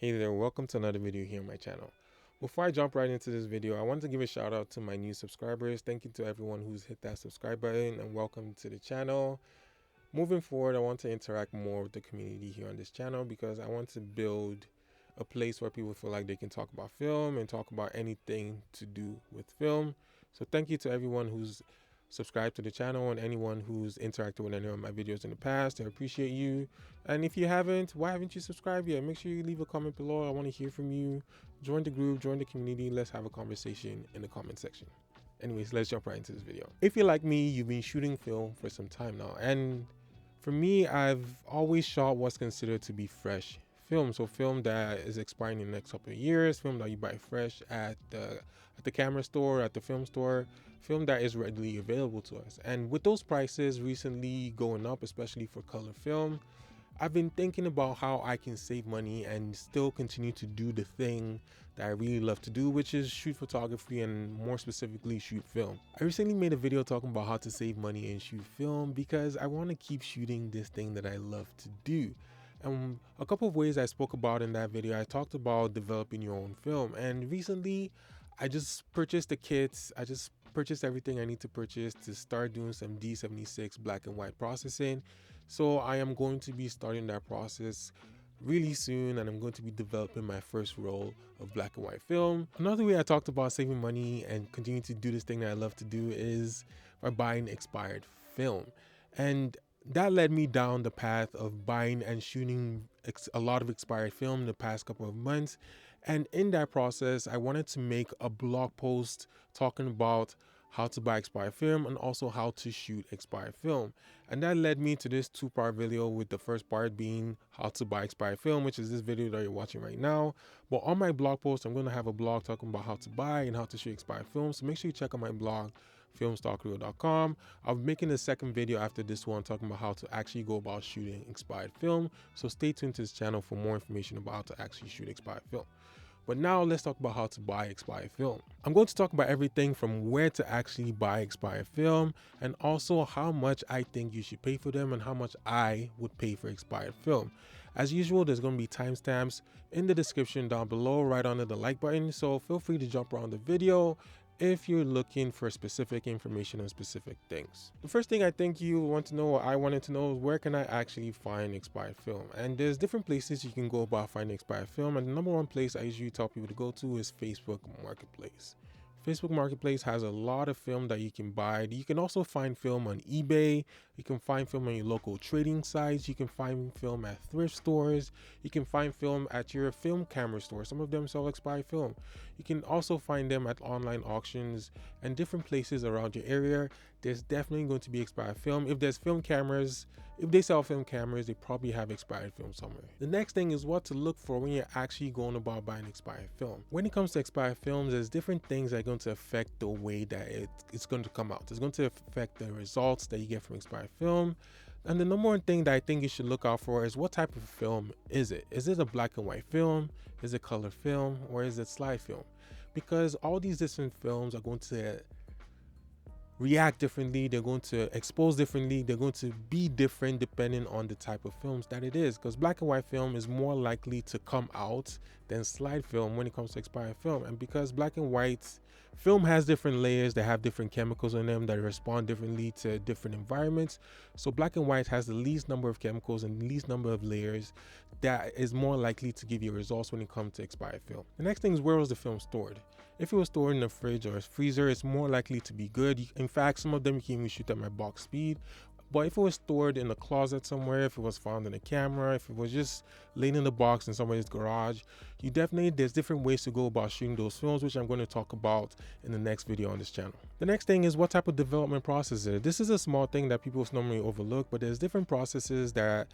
Hey there, welcome to another video here on my channel. Before I jump right into this video, I want to give a shout out to my new subscribers. Thank you to everyone who's hit that subscribe button and welcome to the channel. Moving forward, I want to interact more with the community here on this channel because I want to build a place where people feel like they can talk about film and talk about anything to do with film. So thank you to everyone who's subscribe to the channel and anyone who's interacted with any of my videos in the past. I appreciate you. And if you haven't, why haven't you subscribed yet? Make sure you leave a comment below. I want to hear from you. Join the group, join the community. Let's have a conversation in the comment section. Anyways, let's jump right into this video. If you're like me, you've been shooting film for some time now. And for me, I've always shot what's considered to be fresh film. So film that is expiring in the next couple of years, film that you buy fresh at the camera store, at the film store, film that is readily available to us. And with those prices recently going up, especially for color film, I've been thinking about how I can save money and still continue to do the thing that I really love to do, which is shoot photography and more specifically shoot film. I recently made a video talking about how to save money and shoot film because I want to keep shooting this thing that I love to do. And a couple of ways I spoke about in that video, I talked about developing your own film. And recently I just purchased the kits. I just purchased everything I need to purchase to start doing some D76 black and white processing. So I am going to be starting that process really soon, and I'm going to be developing my first roll of black and white film. Another way I talked about saving money and continue to do this thing that I love to do is by buying expired film. And that led me down the path of buying and shooting a lot of expired film the past couple of months. And in that process, I wanted to make a blog post talking about how to buy expired film and also how to shoot expired film. And that led me to this two-part video, with the first part being how to buy expired film, which is this video that you're watching right now. But on my blog post, I'm going to have a blog talking about how to buy and how to shoot expired film. So make sure you check out my blog, FilmStockReel.com. I'll be making a second video after this one talking about how to actually go about shooting expired film. So stay tuned to this channel for more information about how to actually shoot expired film. But now let's talk about how to buy expired film. I'm going to talk about everything from where to actually buy expired film and also how much I think you should pay for them and how much I would pay for expired film. As usual, there's going to be timestamps in the description down below right under the like button, so feel free to jump around the video if you're looking for specific information on specific things. The first thing I think you want to know, or I wanted to know, is where can I actually find expired film? And there's different places you can go about finding expired film, and the number one place I usually tell people to go to is Facebook Marketplace. Facebook Marketplace has a lot of film that you can buy. You can also find film on eBay. You can find film on your local trading sites. You can find film at thrift stores. You can find film at your film camera store. Some of them sell expired film. You can also find them at online auctions and different places around your area. There's definitely going to be expired film. If there's film cameras, if they sell film cameras, they probably have expired film somewhere. The next thing is what to look for when you're actually going about buying expired film. When it comes to expired films, there's different things that are going to affect the way that it's going to come out. It's going to affect the results that you get from expired film. And the number one thing that I think you should look out for is what type of film is it? Is it a black and white film? Is it color film? Or is it slide film? Because all these different films are going to react differently, they're going to expose differently, they're going to be different depending on the type of films that it is, because black and white film is more likely to come out than slide film when it comes to expired film. And because black and white film has different layers, they have different chemicals in them that respond differently to different environments, so black and white has the least number of chemicals and least number of layers that is more likely to give you results when it comes to expired film. The next thing is, where was the film stored? If it was stored in a fridge or a freezer, it's more likely to be good. In fact, some of them you can even shoot at my box speed. But if it was stored in a closet somewhere, if it was found in a camera, if it was just laid in the box in somebody's garage, there's different ways to go about shooting those films, which I'm going to talk about in the next video on this channel. The next thing is what type of development process is it? This is a small thing that people normally overlook, but there's different processes that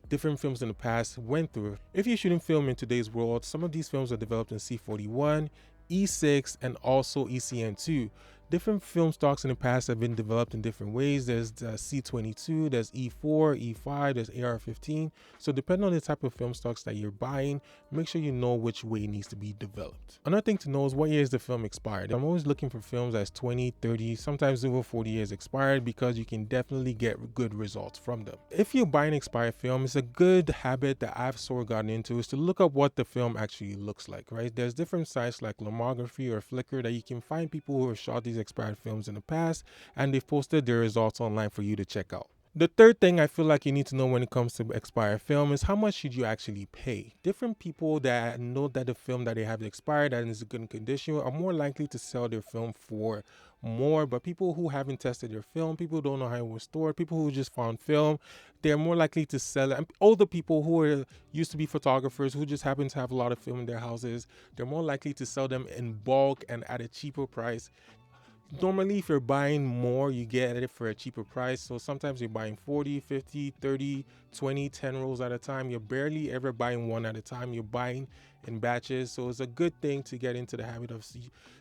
different films in the past went through. If you're shooting film in today's world, some of these films are developed in C41, E6, and also ECN2. Different film stocks in the past have been developed in different ways. There's C22, there's E4, E5, there's AR15. So depending on the type of film stocks that you're buying, make sure you know which way it needs to be developed. Another thing to know is what year is the film expired. I'm always looking for films that's 20, 30, sometimes over 40 years expired, because you can definitely get good results from them. If you're buying expired film, it's a good habit that I've sort of gotten into is to look up what the film actually looks like, right? There's different sites like Lomography or Flickr that you can find people who have shot these expired films in the past, and they've posted their results online for you to check out. The third thing I feel like you need to know when it comes to expired film is how much should you actually pay. Different people that know that the film that they have expired and is in good condition are more likely to sell their film for more, but people who haven't tested their film, people who don't know how it was stored, people who just found film, they're more likely to sell it. And older people who are used to be photographers who just happen to have a lot of film in their houses, they're more likely to sell them in bulk and at a cheaper price. Normally, if you're buying more, you get it for a cheaper price. So sometimes you're buying 40, 50, 30, 20, 10 rolls at a time. You're barely ever buying one at a time. You're buying in batches. So it's a good thing to get into the habit of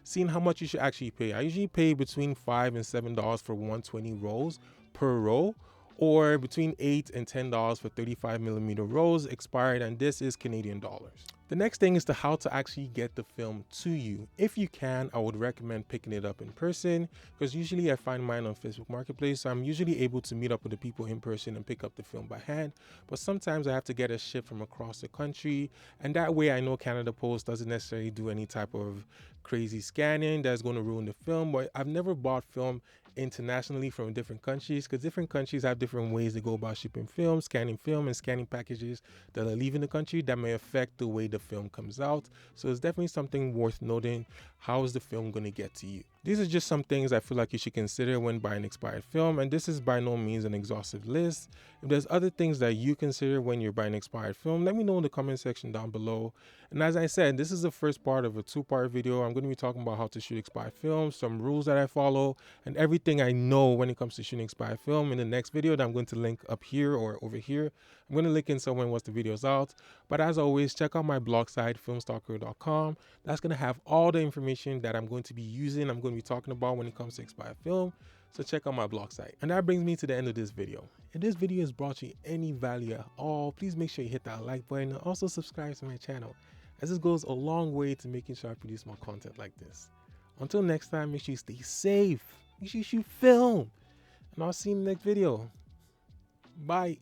seeing how much you should actually pay. I usually pay between $5 and $7 for 120 rolls per roll, or between $8 and $10 for 35mm rolls expired, and this is Canadian dollars. The next thing is how to actually get the film to you. If you can, I would recommend picking it up in person, because usually I find mine on Facebook Marketplace, so I'm usually able to meet up with the people in person and pick up the film by hand. But sometimes I have to get a ship from across the country, and that way I know Canada Post doesn't necessarily do any type of crazy scanning that's going to ruin the film. But I've never bought film internationally from different countries, because different countries have different ways to go about shipping film, and scanning packages that are leaving the country that may affect the way the film comes out. So it's definitely something worth noting. How is the film going to get to you? These are just some things I feel like you should consider when buying expired film, and this is by no means an exhaustive list. If there's other things that you consider when you're buying expired film, let me know in the comment section down below. And as I said, this is the first part of a two-part video. I'm going to be talking about how to shoot expired film, some rules that I follow, and everything I know when it comes to shooting expired film in the next video that I'm going to link up here or over here. I'm going to link in somewhere once the video's out. But as always, check out my blog site, FilmStockReel.com. That's going to have all the information that I'm going to be using, I'm going to be talking about when it comes to expired film. So check out my blog site. And that brings me to the end of this video. If this video has brought you any value at all, please make sure you hit that like button and also subscribe to my channel, as this goes a long way to making sure I produce more content like this. Until next time, make sure you stay safe, make sure you shoot film, and I'll see you in the next video. Bye.